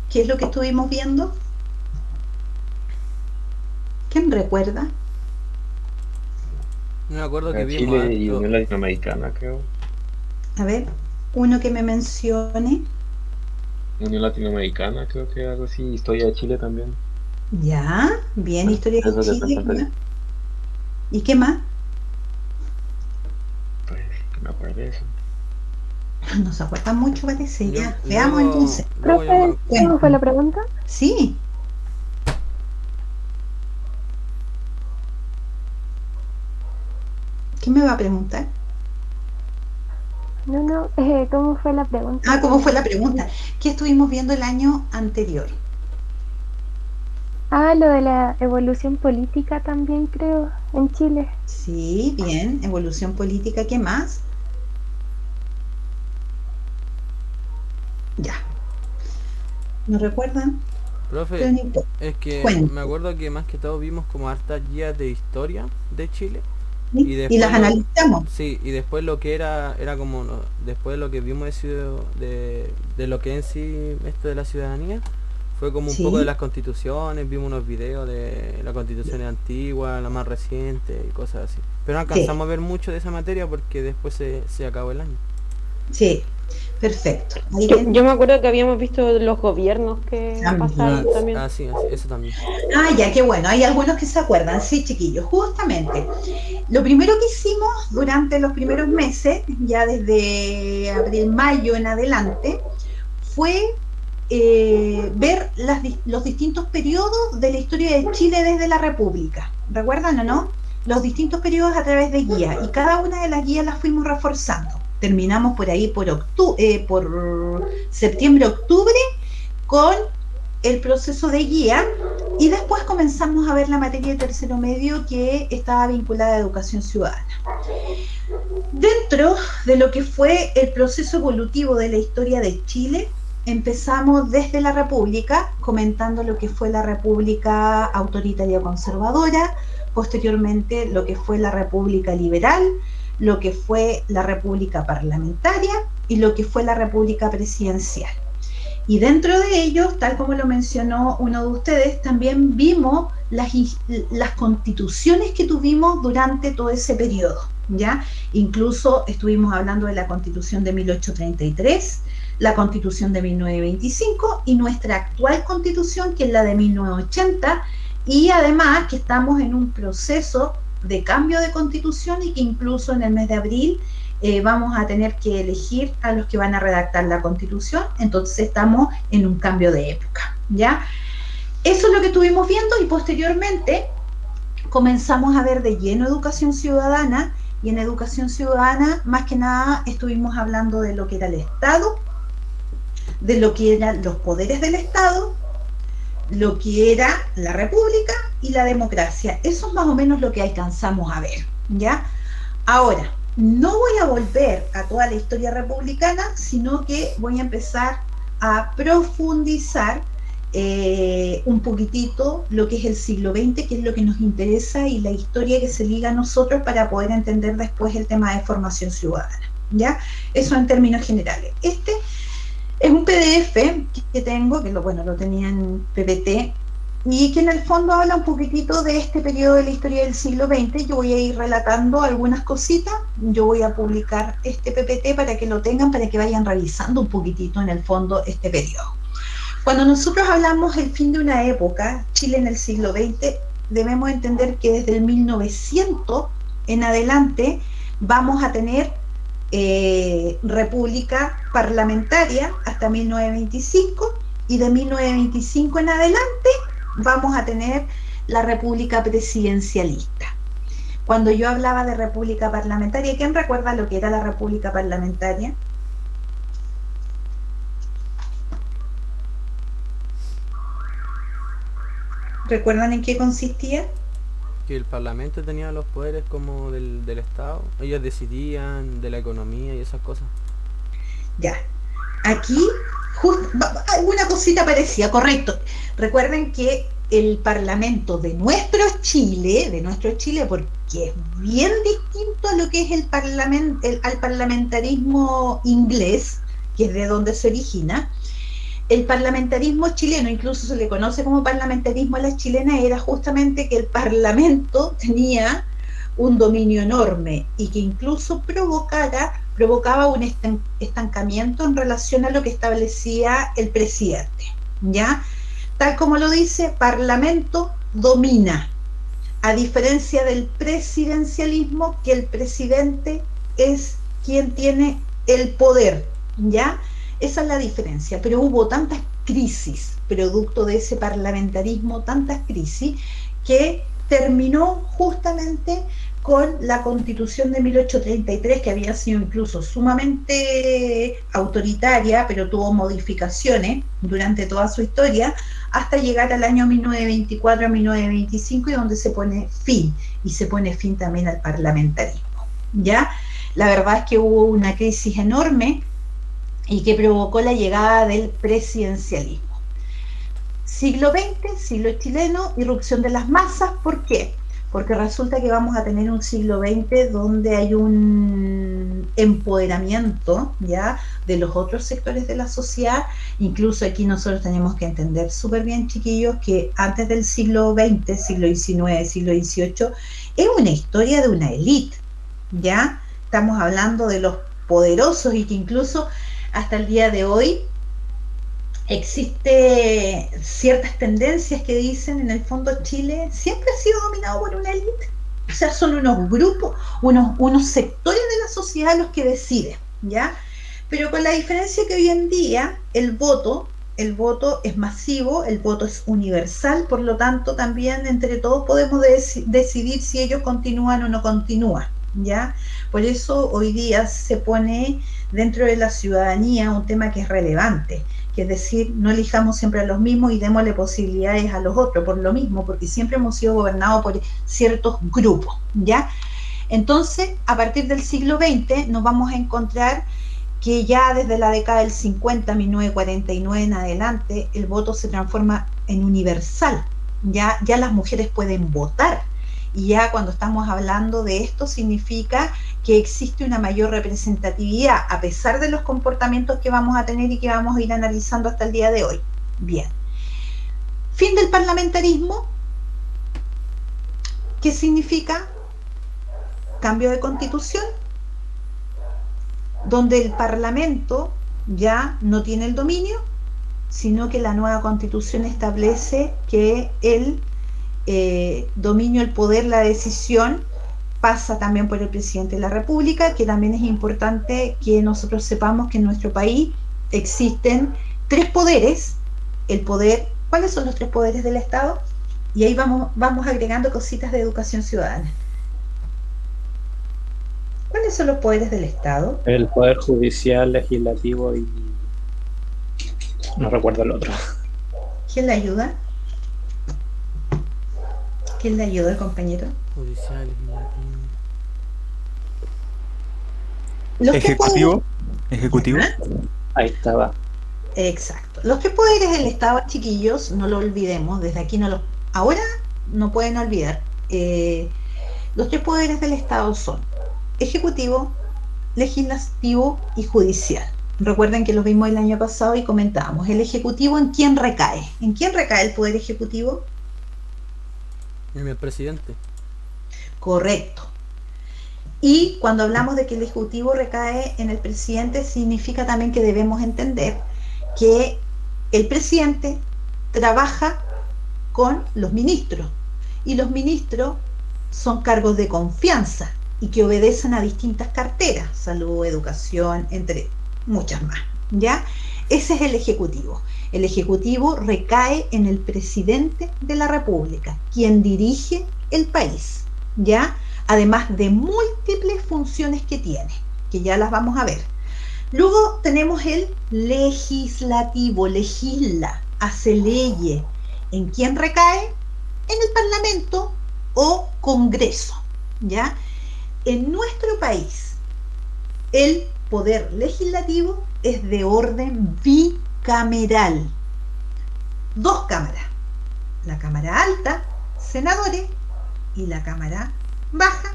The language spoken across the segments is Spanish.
¿Qué es lo que estuvimos viendo? ¿Quién recuerda? No me acuerdo que A vimos Chile y harto. Unión Latinoamericana, creo. A ver, uno que me mencione. Unión Latinoamericana, creo que algo así. Historia de Chile también. Ya, bien, Bueno, historia de eso te Chile. ¿Qué contaré. más? ¿Y qué más? Pues, que me acuerdo de eso. No se acuerda mucho, parece. Yo, Ya, veamos luego, entonces. luego yo Profe, me. ¿cómo fue Cuéntame. la pregunta? Sí, ¿qué me va a preguntar? No, no, ¿cómo fue la pregunta? Ah, Que ¿cómo fue la no... pregunta? ¿Qué estuvimos viendo el año anterior? Ah, lo de la evolución política también creo en Chile. Sí, bien, evolución política, ¿qué más? Ya, ¿no recuerdan? Profe, Pero no importa. es que me Cuente. acuerdo que más que todo vimos como hartas guías de historia de Chile. Y ¿Sí? Y después las lo. analizamos. Sí, y después lo que era como. Después lo que vimos de lo que en sí esto de la ciudadanía. Fue como un poco de Sí. las constituciones, vimos unos videos de las constituciones antiguas, la más reciente y cosas así. Pero no Sí, alcanzamos a ver mucho de esa materia porque después se acabó el año. sí, perfecto. Ahí Yo bien. me acuerdo que habíamos visto los gobiernos que También. pasaron también. Sí, así, eso también. Ah, ya, qué bueno. Hay algunos que se acuerdan, sí, chiquillos. Justamente, lo primero que hicimos durante los primeros meses, ya desde abril, mayo en adelante, fue ver los distintos periodos de la historia de Chile desde la República. ¿Recuerdan o no? Los distintos periodos a través de guías. Y cada una de las guías las fuimos reforzando. Terminamos por ahí por septiembre, octubre, con el proceso de guía y después comenzamos a ver la materia de tercero medio que estaba vinculada a educación ciudadana. Dentro de lo que fue el proceso evolutivo de la historia de Chile, empezamos desde la República, comentando lo que fue la República autoritaria conservadora, posteriormente lo que fue la República liberal, lo que fue la República parlamentaria y lo que fue la República presidencial. Y dentro de ellos, tal como lo mencionó uno de ustedes, también vimos las constituciones que tuvimos durante todo ese periodo, ¿ya? Incluso estuvimos hablando de la constitución de 1833, la constitución de 1925 y nuestra actual constitución, que es la de 1980, y además que estamos en un proceso de cambio de constitución y que incluso en el mes de abril vamos a tener que elegir a los que van a redactar la constitución, entonces estamos en un cambio de época, ¿ya? Eso es lo que estuvimos viendo y posteriormente comenzamos a ver de lleno educación ciudadana y en educación ciudadana más que nada estuvimos hablando de lo que era el Estado, de lo que eran los poderes del Estado, lo que era la república y la democracia. Eso es más o menos lo que alcanzamos a ver, ¿ya? Ahora, no voy a volver a toda la historia republicana, sino que voy a empezar a profundizar un poquitito lo que es el siglo XX, que es lo que nos interesa y la historia que se liga a nosotros para poder entender después el tema de formación ciudadana. ¿Ya? Eso en términos generales. Este es un PDF que tengo, que lo tenía en PPT, y que en el fondo habla un poquitito de este periodo de la historia del siglo XX. Yo voy a ir relatando algunas cositas, yo voy a publicar este PPT para que lo tengan, para que vayan revisando un poquitito en el fondo este periodo. Cuando nosotros hablamos del fin de una época, Chile en el siglo XX, debemos entender que desde el 1900 en adelante vamos a tener república parlamentaria hasta 1925 y de 1925 en adelante vamos a tener la república presidencialista. Cuando yo hablaba de república parlamentaria, ¿quién recuerda lo que era la república parlamentaria? ¿Recuerdan en qué consistía? Que el parlamento tenía los poderes como del Estado. Ellos decidían de la economía y esas cosas. Ya, aquí alguna cosita parecía, correcto. Recuerden que el Parlamento de nuestro Chile, porque es bien distinto a lo que es al parlamentarismo inglés, que es de donde se origina, el parlamentarismo chileno, incluso se le conoce como parlamentarismo a la chilena, era justamente que el parlamento tenía un dominio enorme y que incluso provocaba un estancamiento en relación a lo que establecía el presidente, ¿ya? Tal como lo dice, parlamento domina, a diferencia del presidencialismo, que el presidente es quien tiene el poder, ¿ya? Esa es la diferencia, pero hubo tantas crisis producto de ese parlamentarismo, tantas crisis, que terminó justamente con la Constitución de 1833, que había sido incluso sumamente autoritaria, pero tuvo modificaciones durante toda su historia, hasta llegar al año 1924 a 1925, y donde se pone fin, y se pone fin también al parlamentarismo, ¿ya? La verdad es que hubo una crisis enorme y que provocó la llegada del presidencialismo. Siglo XX, siglo chileno, irrupción de las masas. ¿Por qué? Porque resulta que vamos a tener un siglo XX donde hay un empoderamiento, ¿ya?, de los otros sectores de la sociedad. Incluso aquí nosotros tenemos que entender súper bien, chiquillos, que antes del siglo XX, siglo XIX, siglo XVIII, es una historia de una élite, ¿ya? Estamos hablando de los poderosos, y que incluso hasta el día de hoy existe ciertas tendencias que dicen, en el fondo, Chile siempre ha sido dominado por una élite. O sea, son unos grupos, unos sectores de la sociedad los que deciden, ¿ya? Pero con la diferencia que hoy en día el voto es masivo, el voto es universal, por lo tanto también entre todos podemos decidir si ellos continúan o no continúan, ¿ya? Por eso hoy día se pone dentro de la ciudadanía un tema que es relevante, que es decir, no elijamos siempre a los mismos y démosle posibilidades a los otros, por lo mismo, porque siempre hemos sido gobernados por ciertos grupos, ¿ya? Entonces, a partir del siglo XX nos vamos a encontrar que ya desde la década del 50, 1949 en adelante, el voto se transforma en universal, ya las mujeres pueden votar, y ya cuando estamos hablando de esto significa que existe una mayor representatividad, a pesar de los comportamientos que vamos a tener y que vamos a ir analizando hasta el día de hoy. Bien. Fin del parlamentarismo. ¿Qué significa? Cambio de constitución, donde el parlamento ya no tiene el dominio, sino que la nueva constitución establece que el dominio, el poder, la decisión pasa también por el presidente de la República, que también es importante que nosotros sepamos que en nuestro país existen tres poderes. El poder, ¿cuáles son los tres poderes del Estado? Y ahí vamos agregando cositas de educación ciudadana. ¿Cuáles son los poderes del Estado? El poder judicial, legislativo y no recuerdo el otro. ¿Quién le ayuda? ¿Quién le ayuda, compañero? Judicial, legislativo. Ejecutivo. Ejecutivo. ¿Ah? Ahí estaba. Exacto. Los tres poderes del Estado, chiquillos, no lo olvidemos, desde aquí ahora no pueden olvidar. Los tres poderes del Estado son ejecutivo, legislativo y judicial. Recuerden que los vimos el año pasado y comentábamos. El ejecutivo, ¿en quién recae? ¿En quién recae el poder ejecutivo? En el presidente. Correcto. Y cuando hablamos de que el ejecutivo recae en el presidente, significa también que debemos entender que el presidente trabaja con los ministros, y los ministros son cargos de confianza y que obedecen a distintas carteras, salud, educación, entre muchas más, ¿ya? Ese es el ejecutivo. El ejecutivo recae en el presidente de la República, quien dirige el país, ¿ya? Además de múltiples funciones que tiene, que ya las vamos a ver. Luego tenemos el legislativo, legisla, hace leyes. ¿En quién recae? En el Parlamento o Congreso, ¿ya? En nuestro país, el poder legislativo es de orden bicameral. Dos cámaras, la Cámara Alta, senadores, y la Cámara Baja,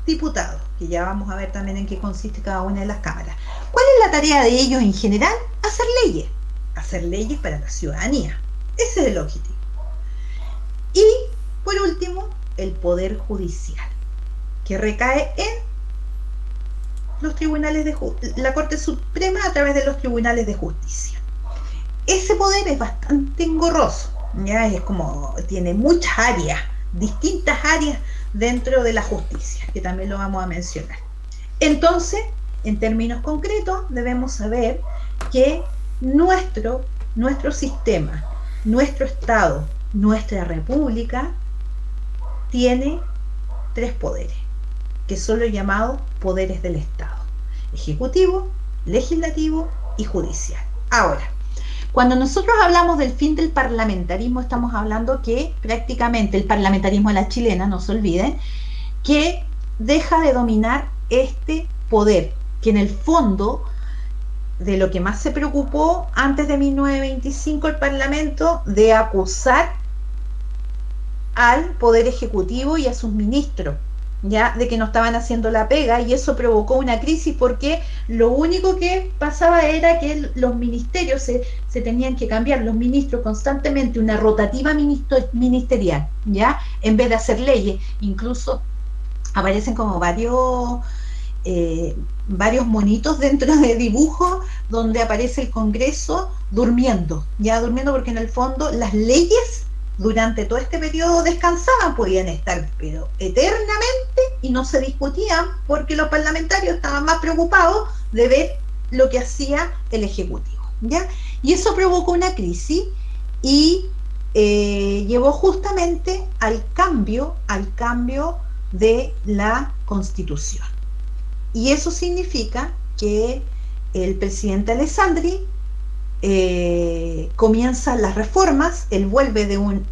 diputados, que ya vamos a ver también en qué consiste cada una de las cámaras. ¿Cuál es la tarea de ellos en general? Hacer leyes. hacer leyes para la ciudadanía. Ese es el objetivo. Y, por último, el poder judicial, que recae en los tribunales de la Corte Suprema a través de los tribunales de justicia. Ese poder es bastante engorroso, ¿ya? Es como, tiene muchas áreas, distintas áreas dentro de la justicia, que también lo vamos a mencionar. Entonces, en términos concretos, debemos saber que nuestro sistema, nuestro Estado, nuestra República, tiene 3 poderes, que son los llamados poderes del Estado: ejecutivo, legislativo y judicial. Ahora, cuando nosotros hablamos del fin del parlamentarismo, estamos hablando que prácticamente el parlamentarismo a la chilena, no se olviden, que deja de dominar este poder, que en el fondo de lo que más se preocupó antes de 1925 el Parlamento, de acusar al Poder Ejecutivo y a sus ministros, ya, de que no estaban haciendo la pega, y eso provocó una crisis porque lo único que pasaba era que los ministerios se tenían que cambiar, los ministros constantemente, una rotativa ministerial, ya, en vez de hacer leyes. Incluso aparecen como varios monitos dentro de dibujos donde aparece el Congreso durmiendo porque en el fondo las leyes durante todo este periodo descansaban, podían estar pero eternamente y no se discutían porque los parlamentarios estaban más preocupados de ver lo que hacía el Ejecutivo, ¿ya? Y eso provocó una crisis y llevó justamente al cambio de la Constitución. Y eso significa que el presidente Alessandri comienza las reformas, él vuelve de un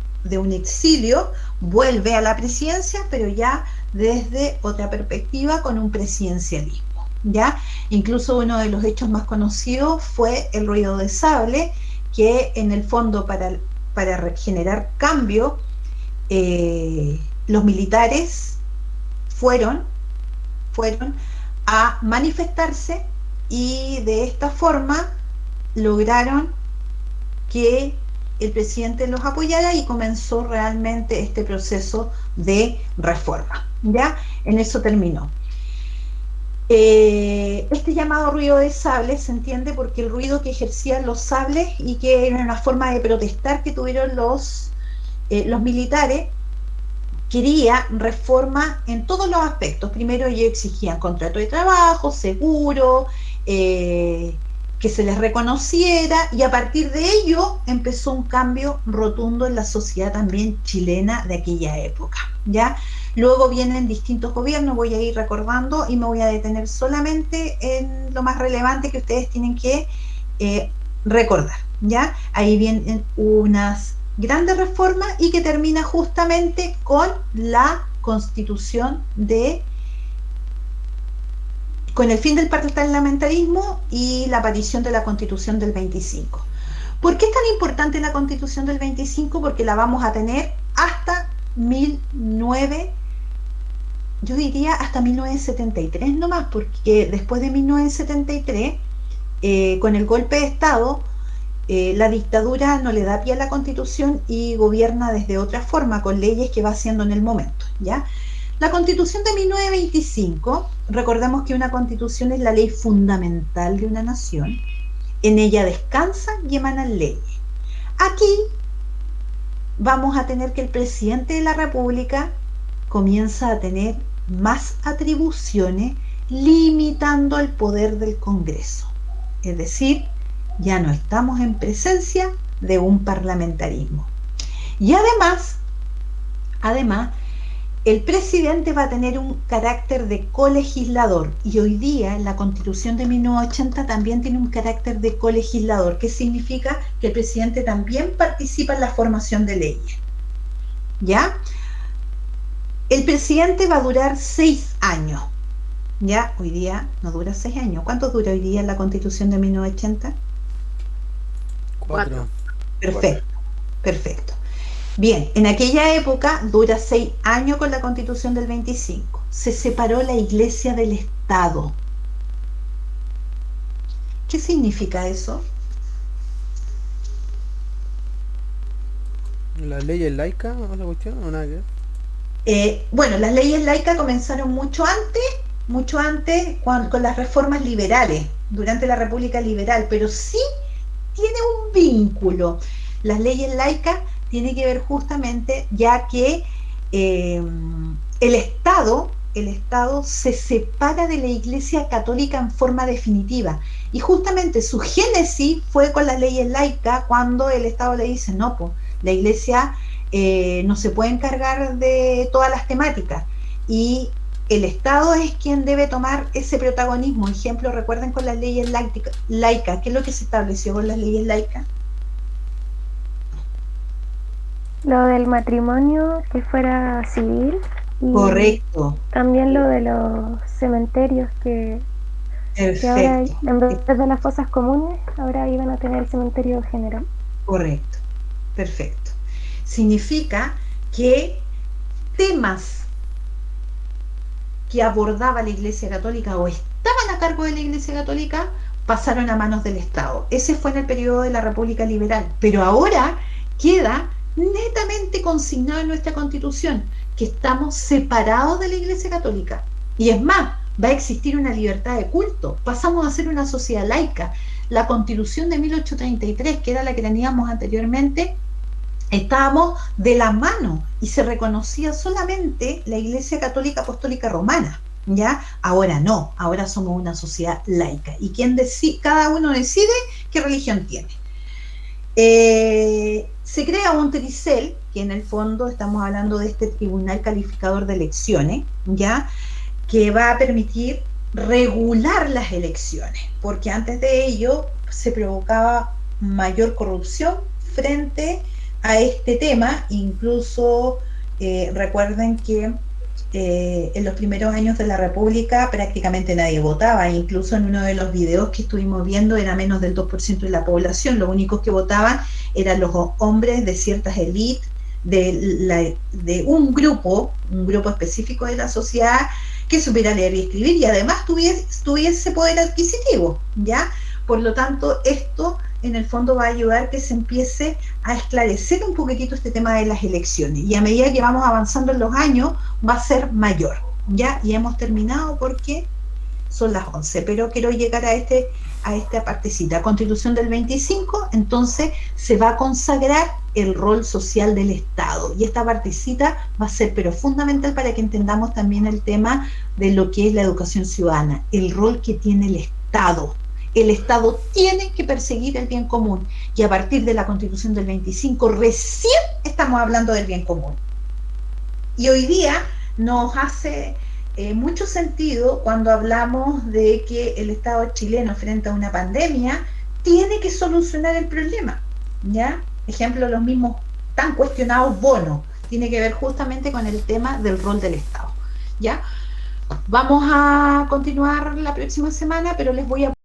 exilio, vuelve a la presidencia, pero ya desde otra perspectiva, con un presidencialismo, ¿ya? Incluso uno de los hechos más conocidos fue el ruido de sable, que en el fondo para generar cambio, los militares fueron a manifestarse y de esta forma lograron que el presidente los apoyara y comenzó realmente este proceso de reforma, ¿ya? En eso terminó. Este llamado ruido de sable se entiende porque el ruido que ejercían los sables y que era una forma de protestar que tuvieron los militares, quería reforma en todos los aspectos. Primero ellos exigían contrato de trabajo, seguro, que se les reconociera, y a partir de ello empezó un cambio rotundo en la sociedad también chilena de aquella época, ¿ya? Luego vienen distintos gobiernos, voy a ir recordando y me voy a detener solamente en lo más relevante que ustedes tienen que recordar, ¿ya? Ahí vienen unas grandes reformas y que termina justamente con la constitución con el fin del parlamentarismo y la aparición de la Constitución del 25. ¿Por qué es tan importante la Constitución del 25? Porque la vamos a tener hasta 1973 nomás, porque después de 1973, con el golpe de Estado, la dictadura no le da pie a la Constitución y gobierna desde otra forma, con leyes que va haciendo en el momento, ¿ya? La Constitución de 1925, recordemos que una Constitución es la ley fundamental de una nación, en ella descansan y emanan leyes. Aquí vamos a tener que el presidente de la República comienza a tener más atribuciones, limitando el poder del Congreso. Es decir, ya no estamos en presencia de un parlamentarismo. Y además, el presidente va a tener un carácter de colegislador, y hoy día la Constitución de 1980 también tiene un carácter de colegislador, que significa que el presidente también participa en la formación de leyes, ¿ya? El presidente va a durar 6 años, ¿ya? Hoy día no dura 6 años. ¿Cuánto dura hoy día la Constitución de 1980? 4. Perfecto. Bien, en aquella época dura 6 años con la Constitución del 25. Se separó la Iglesia del Estado. ¿Qué significa eso? ¿Las leyes laicas o la cuestión o nada que ver? Bueno, las leyes laicas comenzaron mucho antes con las reformas liberales, durante la República Liberal, pero sí tiene un vínculo. Las leyes laicas tienen que ver justamente ya que el Estado se separa de la Iglesia Católica en forma definitiva. Y justamente su génesis fue con las leyes laicas, cuando el Estado le dice, no, pues, la Iglesia no se puede encargar de todas las temáticas. Y el Estado es quien debe tomar ese protagonismo. Ejemplo, recuerden con las leyes laicas, ¿qué es lo que se estableció con las leyes laicas? Lo del matrimonio que fuera civil y Correcto. también lo de los cementerios que ahora Perfecto. en vez de las fosas comunes ahora iban a tener el cementerio general. Correcto. Perfecto. Significa que temas que abordaba la Iglesia Católica o estaban a cargo de la Iglesia Católica pasaron a manos del Estado. Ese fue en el periodo de la República Liberal, pero ahora queda netamente consignado en nuestra Constitución que estamos separados de la Iglesia Católica. Y es más, va a existir una libertad de culto. Pasamos a ser una sociedad laica. La Constitución de 1833, que era la que teníamos anteriormente, estábamos de la mano y se reconocía solamente la Iglesia Católica Apostólica Romana, ¿ya? Ahora no, ahora somos una sociedad laica y cada uno decide qué religión tiene. Se crea un tricel, que en el fondo estamos hablando de este Tribunal Calificador de Elecciones, ¿ya? Que va a permitir regular las elecciones, porque antes de ello se provocaba mayor corrupción frente a este tema. Incluso recuerden que en los primeros años de la República prácticamente nadie votaba, incluso en uno de los videos que estuvimos viendo era menos del 2% de la población, los únicos que votaban eran los hombres de ciertas élites, de un grupo específico de la sociedad que supiera leer y escribir y además tuviese poder adquisitivo, ¿ya? Por lo tanto, esto en el fondo va a ayudar que se empiece a esclarecer un poquitito este tema de las elecciones, y a medida que vamos avanzando en los años va a ser mayor, ¿ya? Y hemos terminado porque son las 11, pero quiero llegar a esta partecita. Constitución del 25, entonces se va a consagrar el rol social del Estado, y esta partecita va a ser pero fundamental para que entendamos también el tema de lo que es la educación ciudadana, el rol que tiene el Estado. El Estado tiene que perseguir el bien común, y a partir de la Constitución del 25 recién estamos hablando del bien común. Y hoy día nos hace mucho sentido cuando hablamos de que el Estado chileno frente a una pandemia tiene que solucionar el problema, ¿ya? Ejemplo, los mismos tan cuestionados bonos, tiene que ver justamente con el tema del rol del Estado, ¿ya? Vamos a continuar la próxima semana, pero les voy a